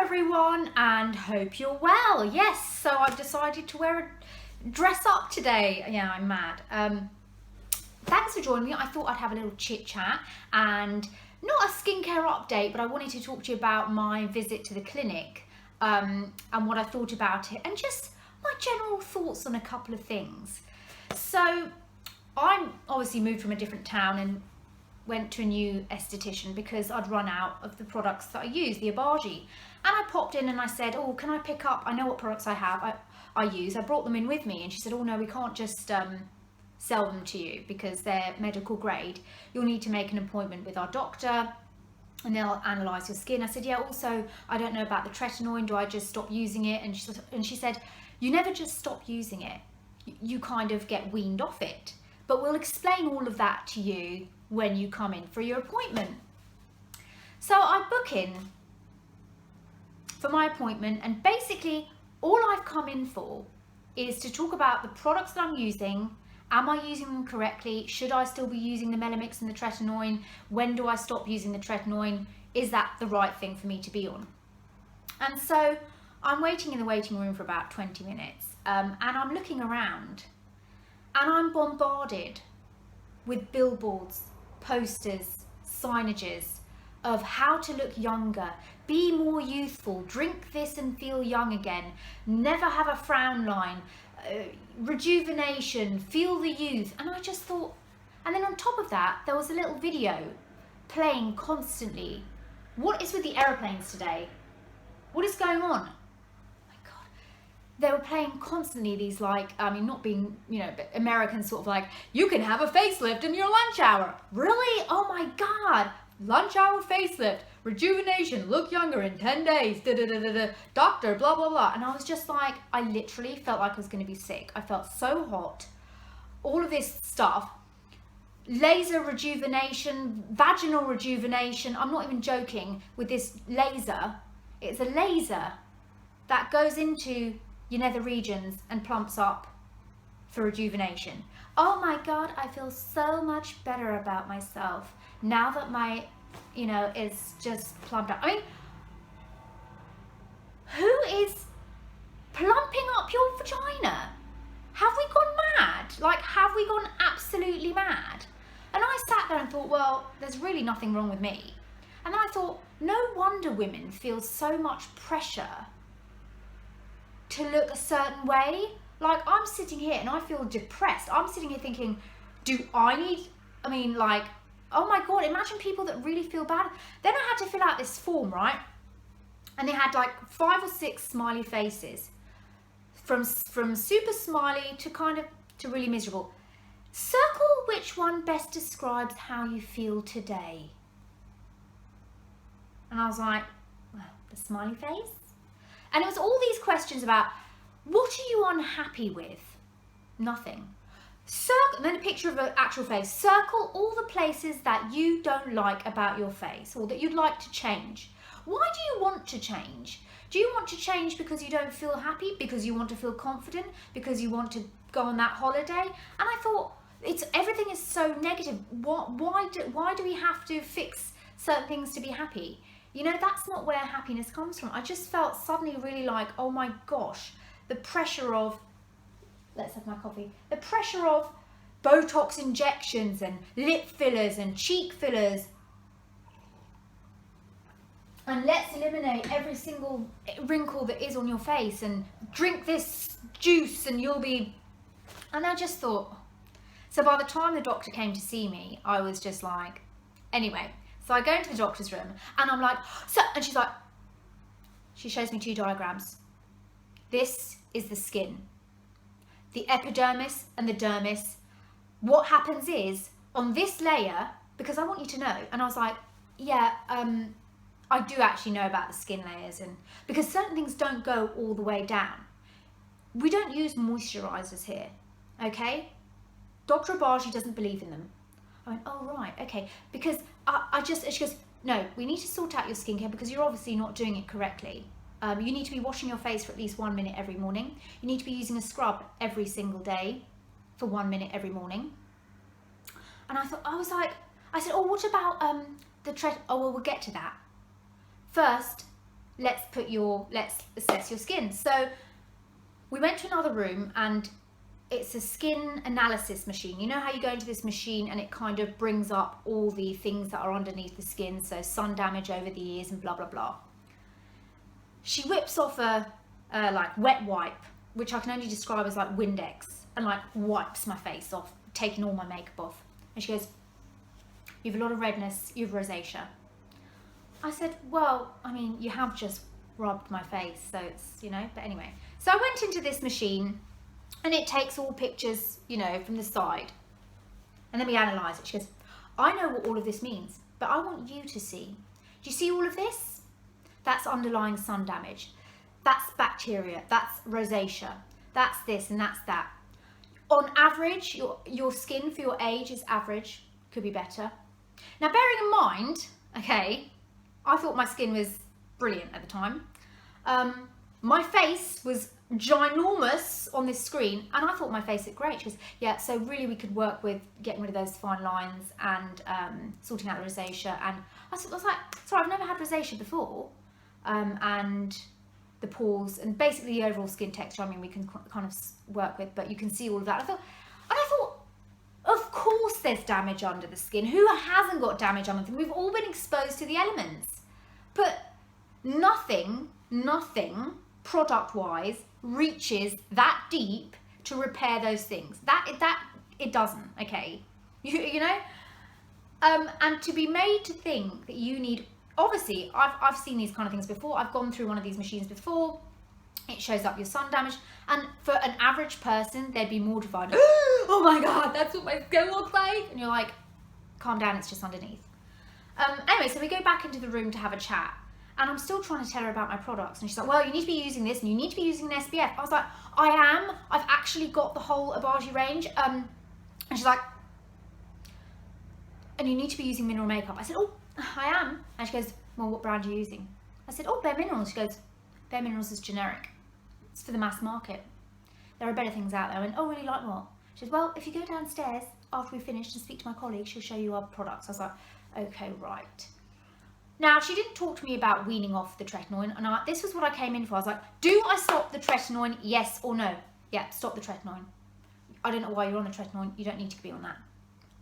everyone, and hope you're well. Yes, so I've decided to wear a dress up today. Yeah, I'm mad. Thanks for joining me. I thought I'd have a little chit chat and not a skincare update, but I wanted to talk to you about my visit to the clinic and what I thought about it and just my general thoughts on a couple of things. So I'm obviously moved from a different town and went to a new esthetician because I'd run out of the products that I use, the Abaji. And I popped in and I said, oh, can I pick up, I know what products I have, I use, I brought them in with me. And she said, oh no, we can't just sell them to you because they're medical grade. You'll need to make an appointment with our doctor and they'll analyse your skin. I said, yeah, also, I don't know about the tretinoin, do I just stop using it? And she said, you never just stop using it, you kind of get weaned off it. But we'll explain all of that to you when you come in for your appointment. So I book in for my appointment, and basically all I've come in for is to talk about the products that I'm using. Am I using them correctly? Should I still be using the Melamix and the tretinoin? When do I stop using the tretinoin? Is that the right thing for me to be on? And so I'm waiting in the waiting room for about 20 minutes and I'm looking around and I'm bombarded with billboards, posters, signages of how to look younger, be more youthful, drink this and feel young again, never have a frown line, rejuvenation, feel the youth. And I just thought, and then on top of that, there was a little video playing constantly. What is with the aeroplanes today? What is going on? They were playing constantly these, like, I mean, not being, you know, but American sort of like, you can have a facelift in your lunch hour. Really? Oh my God. Lunch hour facelift, rejuvenation, look younger in 10 days, doctor, blah, blah, blah. And I was just like, I literally felt like I was going to be sick. I felt so hot. All of this stuff, laser rejuvenation, vaginal rejuvenation. I'm not even joking with this laser. It's a laser that goes into your nether regions and plumps up for rejuvenation. Oh my God, I feel so much better about myself now that my, you know, is just plumped up. I mean, who is plumping up your vagina? Have we gone mad? Like, have we gone absolutely mad? And I sat there and thought, well, there's really nothing wrong with me. And then I thought, no wonder women feel so much pressure to look a certain way. Like, I'm sitting here and I feel depressed. I'm sitting here thinking, do I need, I mean, like, oh my God, imagine people that really feel bad. Then I had to fill out this form, right? And they had like 5 or 6 smiley faces from super smiley to kind of, to really miserable. Circle which one best describes how you feel today. And I was like, well, the smiley face. And it was all these questions about, what are you unhappy with? Nothing. Circle, and then a picture of an actual face. Circle all the places that you don't like about your face or that you'd like to change. Why do you want to change? Do you want to change because you don't feel happy? Because you want to feel confident? Because you want to go on that holiday? And I thought, everything is so negative. Why do we have to fix certain things to be happy? You know, that's not where happiness comes from. I just felt suddenly really like, oh my gosh, the pressure of, let's have my coffee, the pressure of Botox injections and lip fillers and cheek fillers. And let's eliminate every single wrinkle that is on your face and drink this juice and you'll be, and I just thought, so by the time the doctor came to see me, I was just like, anyway. So I go into the doctor's room and I'm like, so, and she's like, she shows me 2 diagrams. This is the skin, the epidermis and the dermis. What happens is on this layer, because I want you to know, and I was like, yeah, I do actually know about the skin layers, and because certain things don't go all the way down. We don't use moisturizers here, okay? Dr. Abaji doesn't believe in them. I went, oh right, okay, because she goes, no, we need to sort out your skincare because you're obviously not doing it correctly. You need to be washing your face for at least 1 minute every morning. You need to be using a scrub every single day for 1 minute every morning. And I thought, I said, oh, what about oh, well, we'll get to that. First, let's assess your skin. So we went to another room, and it's a skin analysis machine. You know how you go into this machine and it kind of brings up all the things that are underneath the skin, so sun damage over the ears and blah blah blah. She whips off a like wet wipe, which I can only describe as like Windex, and like wipes my face off, taking all my makeup off. And she goes, "You have a lot of redness, you have rosacea." I said, "Well, I mean, you have just rubbed my face, so it's, you know," but anyway. So I went into this machine, and it takes all pictures, you know, from the side. And then we analyse it. She goes, "I know what all of this means, but I want you to see. Do you see all of this? That's underlying sun damage. That's bacteria. That's rosacea. That's this and that's that. On average, your skin for your age is average. Could be better." Now, bearing in mind, okay, I thought my skin was brilliant at the time. My face was ginormous on this screen, and I thought my face looked great. She goes, "Yeah, so really we could work with getting rid of those fine lines and sorting out the rosacea." And I was like, "Sorry, I've never had rosacea before." And the pores and basically the overall skin texture, I mean, we can kind of work with, but you can see all of that. I thought, of course there's damage under the skin. Who hasn't got damage under them? We've all been exposed to the elements. But nothing product-wise reaches that deep to repair those things. That it doesn't, okay? You know? And to be made to think that you need, obviously, I've seen these kind of things before. I've gone through one of these machines before. It shows up your sun damage, and for an average person, they'd be mortified. "Oh my God, that's what my skin looks like." And you're like, calm down, it's just underneath. Anyway, so we go back into the room to have a chat, and I'm still trying to tell her about my products, and she's like, "Well, you need to be using this, and you need to be using an SPF." I was like, "I am. I've actually got the whole Abaji range." And she's like, "And you need to be using mineral makeup." I said, "Oh, I am." And she goes, "Well, what brand are you using?" I said, "Oh, Bare Minerals." She goes, "Bare Minerals is generic. It's for the mass market. There are better things out there." I went, "Oh, really? Like what?" She says, "Well, if you go downstairs after we finish and speak to my colleague, she'll show you our products." I was like, "Okay, right." Now, she didn't talk to me about weaning off the tretinoin, and this was what I came in for. I was like, "Do I stop the tretinoin, yes or no?" "Yeah, stop the tretinoin." "I don't know why you're on the tretinoin. You don't need to be on that.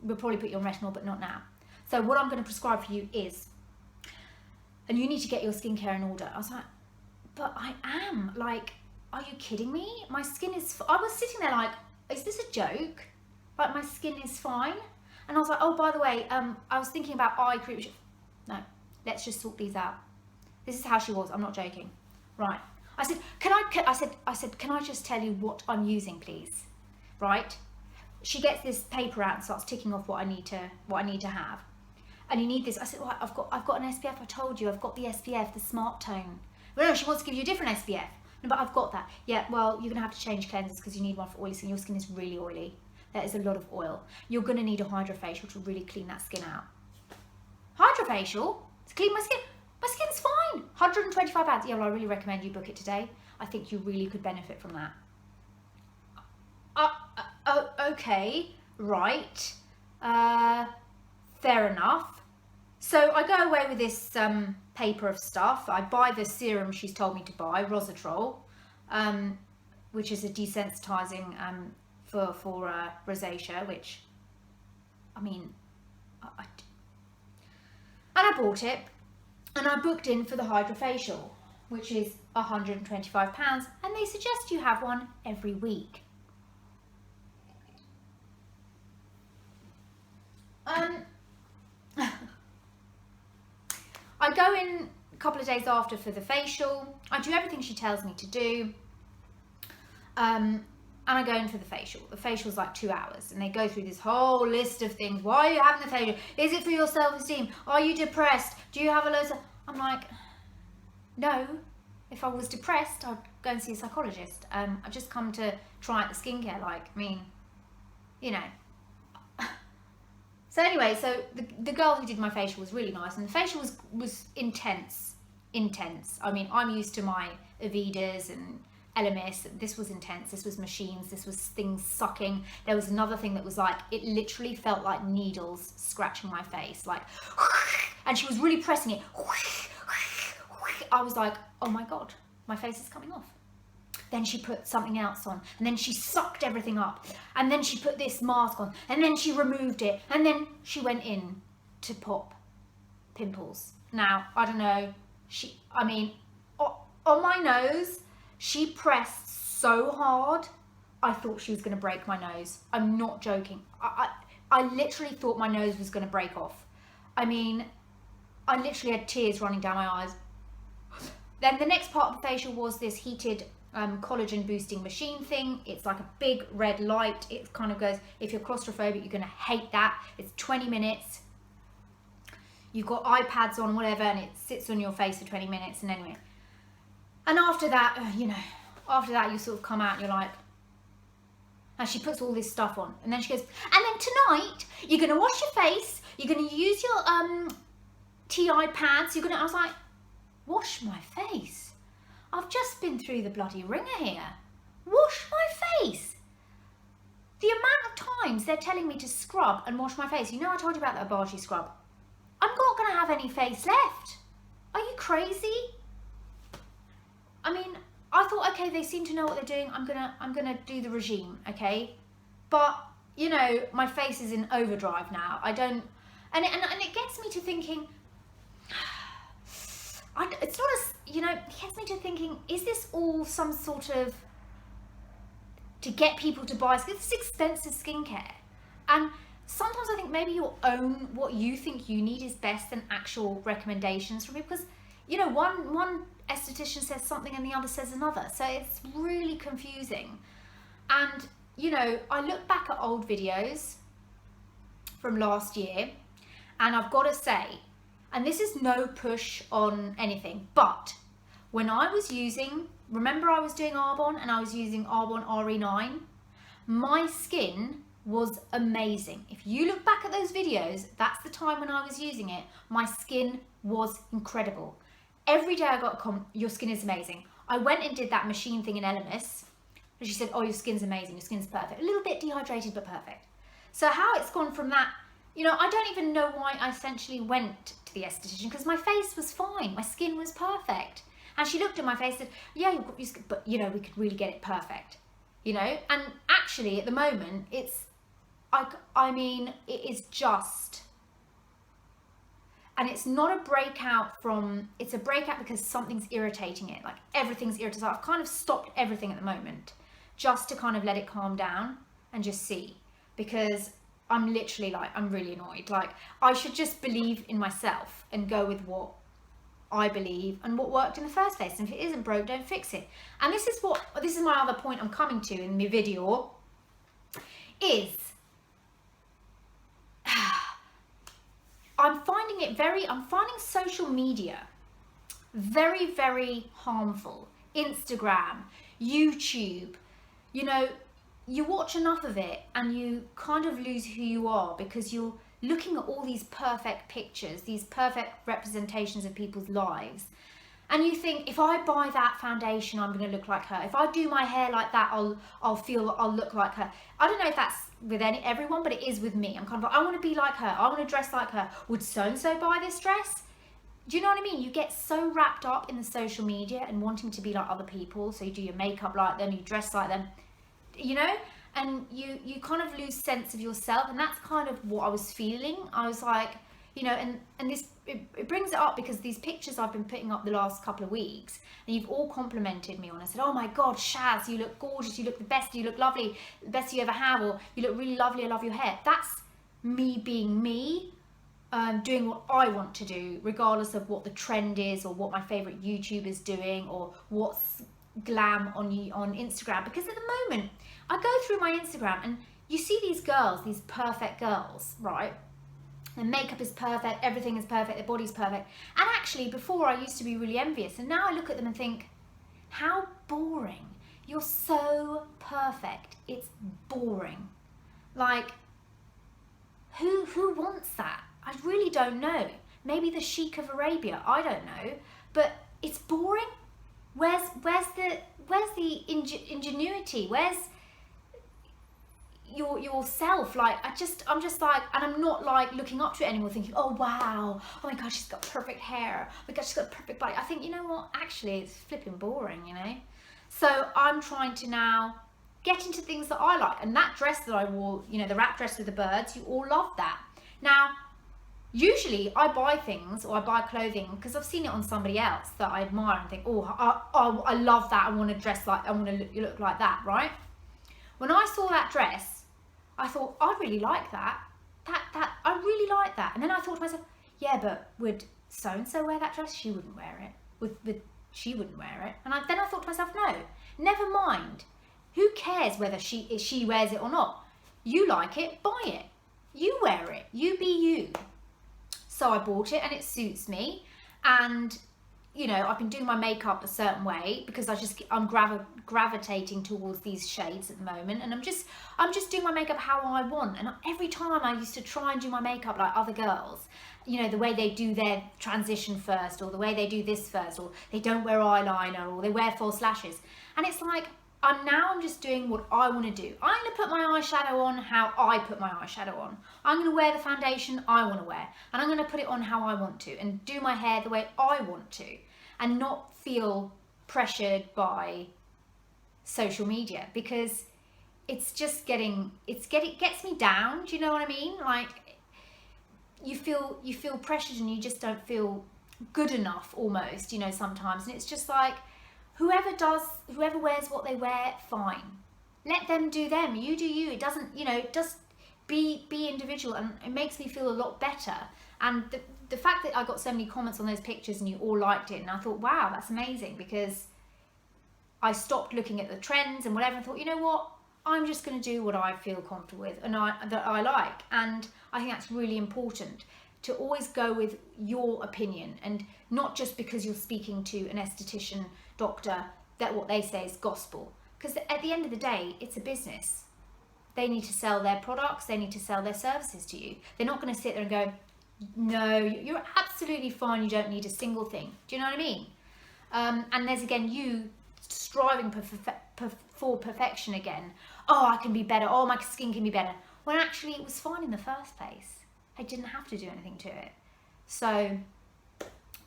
We'll probably put you on retinol, but not now. So what I'm going to prescribe for you is, and you need to get your skincare in order." I was like, "But I am. Like, are you kidding me? My skin is..." I was sitting there like, is this a joke? Like, my skin is fine. And I was like, "Oh, by the way, I was thinking about eye cream." "No, let's just sort these out." This is how she was. I'm not joking. "Right." I said, I said, "Can I just tell you what I'm using, please?" Right? She gets this paper out and starts ticking off what I need to have. "And you need this." I said, "Well, I've got an SPF. I told you, I've got the SPF, the Smart Tone." "Well, no, she wants to give you a different SPF." "No, but I've got that." "Yeah, well, you're gonna have to change cleansers because you need one for oily skin. Your skin is really oily. There is a lot of oil. You're gonna need a hydrofacial to really clean that skin out." "Hydrofacial? To clean my skin? My skin's fine. £125. "Yeah, well, I really recommend you book it today. I think you really could benefit from that." Okay, right. Fair enough. So I go away with this paper of stuff. I buy the serum she's told me to buy, Rosatrol, which is a desensitizing for rosacea, which, I mean, and I bought it, and I booked in for the hydrofacial, which is £125, and they suggest you have one every week. I go in a couple of days after for the facial. I do everything she tells me to do. And I go in for the facial. The facial's like 2 hours, and they go through this whole list of things. Why are you having the facial? Is it for your self-esteem? Are you depressed? Do you have a low... I'm like, no. If I was depressed, I'd go and see a psychologist. I've just come to try out the skincare. Like, I mean, you know. So anyway, so the girl who did my facial was really nice, and the facial was intense. I mean, I'm used to my Avidas and LMS. This was intense. This was machines. This was things sucking. There was another thing that was like, it literally felt like needles scratching my face, like, and she was really pressing it. I was like, oh my God, my face is coming off. Then she put something else on, and then she sucked everything up, and then she put this mask on, and then she removed it, and then she went in to pop pimples. Now, I don't know, on my nose, she pressed so hard, I thought she was going to break my nose. I'm not joking. I literally thought my nose was going to break off. I mean, I literally had tears running down my eyes. Then the next part of the facial was this heated collagen boosting machine thing. It's like a big red light. It kind of goes, if you're claustrophobic, you're going to hate that. It's 20 minutes. You've got iPads on, whatever, and it sits on your face for 20 minutes. And anyway, and after that, after that, you sort of come out and you're like, and she puts all this stuff on, and then she goes, and then tonight you're gonna wash your face, you're gonna use your TI pads, I was like, wash my face? I've just been through the bloody ringer here. Wash my face? The amount of times they're telling me to scrub and wash my face. You know, I told you about that Abaji scrub. I'm not gonna have any face left. Are you crazy? I mean, I thought, okay, they seem to know what they're doing. I'm gonna do the regime, okay? But you know, my face is in overdrive now. I don't, and it gets me to thinking. It's not as, it gets me to thinking: is this all some sort of to get people to buy? It's expensive skincare, and sometimes I think maybe your own what you think you need is best than actual recommendations from people, because one esthetician says something and the other says another, so it's really confusing. And I look back at old videos from last year, and I've got to say, and this is no push on anything, but when I was using, remember I was doing Arbonne and I was using Arbonne RE9, my skin was amazing. If you look back at those videos, that's the time when I was using it. My skin was incredible. Every day I got a comment, your skin is amazing. I went and did that machine thing in Elemis, and she said, oh, your skin's amazing, your skin's perfect. A little bit dehydrated, but perfect. So how it's gone from that, I don't even know why I essentially went to the esthetician, because my face was fine, my skin was perfect. And she looked at my face and said, yeah, you've got your skin, but we could really get it perfect. And actually at the moment, it's, it is just, and it's not a breakout it's a breakout because something's irritating it. Like everything's irritating. So I've kind of stopped everything at the moment just to kind of let it calm down and just see, because I'm literally like, I'm really annoyed. Like I should just believe in myself and go with what I believe and what worked in the first place. And if it isn't broke, don't fix it. And this is my other point I'm coming to in my video is, I'm finding social media very, very harmful. Instagram, YouTube, you watch enough of it and you kind of lose who you are, because you're looking at all these perfect pictures, these perfect representations of people's lives. And you think, if I buy that foundation, I'm going to look like her. If I do my hair like that, I'll look like her. I don't know if that's with everyone, but it is with me. I'm kind of like, I want to be like her. I want to dress like her. Would so-and-so buy this dress? Do you know what I mean? You get so wrapped up in the social media and wanting to be like other people. So you do your makeup like them, you dress like them, and you kind of lose sense of yourself. And that's kind of what I was feeling. I was like, and this, it brings it up because these pictures I've been putting up the last couple of weeks, and you've all complimented me on it. Said, oh my God, Shaz, you look gorgeous, you look the best, you look lovely, the best you ever have, or you look really lovely, I love your hair. That's me being me, doing what I want to do, regardless of what the trend is or what my favorite YouTuber's doing or what's glam on Instagram. Because at the moment, I go through my Instagram and you see these girls, these perfect girls, right? Their makeup is perfect, everything is perfect, their body's perfect. And actually, before I used to be really envious, and now I look at them and think, how boring. You're so perfect. It's boring. Like, who wants that? I really don't know. Maybe the Sheik of Arabia, I don't know. But it's boring. Where's the ingenuity? Where's, yourself. Like I'm just like, and I'm not like looking up to it anymore thinking, oh wow, oh my god, she's got perfect hair, oh my god, she's got a perfect body. I think, you know what, actually it's flipping boring, you know. So I'm trying to now get into things that I like. And that dress that I wore, you know, the wrap dress with the birds, you all love that. Now usually I buy things, or I buy clothing because I've seen it on somebody else that I admire and think, oh, I love that, I want to dress like, I want to look like that, right? When I saw that dress, I thought, I really like that. I really like that. And then I thought to myself, yeah, but would so-and-so wear that dress? She wouldn't wear it. She wouldn't wear it. And then I thought to myself, no, never mind. Who cares whether she wears it or not? You like it, buy it. You wear it. You be you. So I bought it and it suits me. And you know, I've been doing my makeup a certain way because I'm gravitating towards these shades at the moment, and I'm just doing my makeup how I want. And every time I used to try and do my makeup like other girls, you know, the way they do their transition first, or the way they do this first, or they don't wear eyeliner, or they wear false lashes. And it's like, I'm just doing what I want to do. I'm going to put my eyeshadow on how I put my eyeshadow on. I'm going to wear the foundation I want to wear, and I'm going to put it on how I want to, and do my hair the way I want to, and not feel pressured by social media, because it's just it gets me down. Do you know what I mean? Like you feel pressured and you just don't feel good enough almost, you know, sometimes. And it's just like, whoever wears what they wear, fine. Let them do them. You do you. It doesn't, you know, just be individual, and it makes me feel a lot better. And the fact that I got so many comments on those pictures and you all liked it, and I thought, wow, that's amazing, because I stopped looking at the trends and whatever and thought, you know what, I'm just going to do what I feel comfortable with and that I like. And I think that's really important, to always go with your opinion, and not just because you're speaking to an esthetician, doctor, that what they say is gospel. Because at the end of the day, it's a business. They need to sell their products, they need to sell their services to you. They're not going to sit there and go, no, you're absolutely fine, you don't need a single thing. Do you know what I mean? And there's again you striving for perfection again. Oh, I can be better. Oh, my skin can be better. When actually it was fine in the first place. I didn't have to do anything to it. So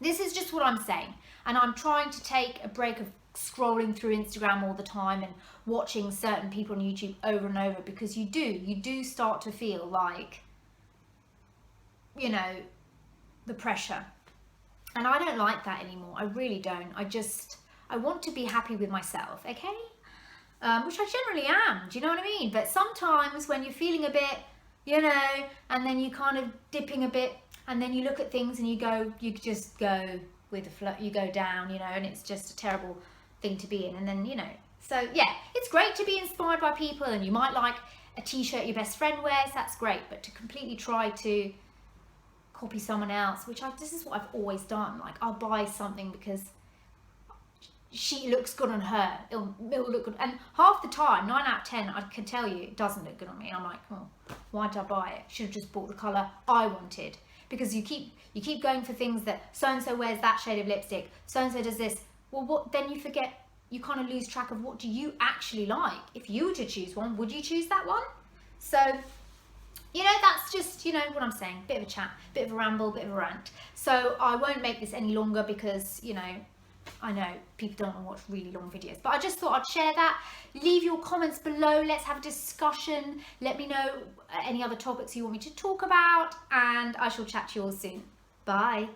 this is just what I'm saying. And I'm trying to take a break of scrolling through Instagram all the time and watching certain people on YouTube over and over, because you do start to feel like, you know, the pressure. And I don't like that anymore. I really don't. I want to be happy with myself, okay? Which I generally am, do you know what I mean? But sometimes when you're feeling a bit, you know, and then you kind of dipping a bit, and then you look at things and you just go with the flow, you go down, you know, and it's just a terrible thing to be in. And then, you know, so yeah, it's great to be inspired by people, and you might like a t-shirt your best friend wears, that's great. But to completely try to copy someone else, this is what I've always done. Like, I'll buy something because she looks good on her, it'll look good, and half the time, 9 out of 10, I can tell you it doesn't look good on me. I'm like, oh, why did I buy it? Should have just bought the colour I wanted. Because you keep going for things that so-and-so wears that shade of lipstick, so-and-so does this. Well, what then you forget, you kind of lose track of what do you actually like. If you were to choose one, would you choose that one? So, you know, that's just, you know, what I'm saying. Bit of a chat, bit of a ramble, bit of a rant. So I won't make this any longer because, you know, I know people don't want to watch really long videos, but I just thought I'd share that. Leave your comments below. Let's have a discussion. Let me know any other topics you want me to talk about, and I shall chat to you all soon. Bye.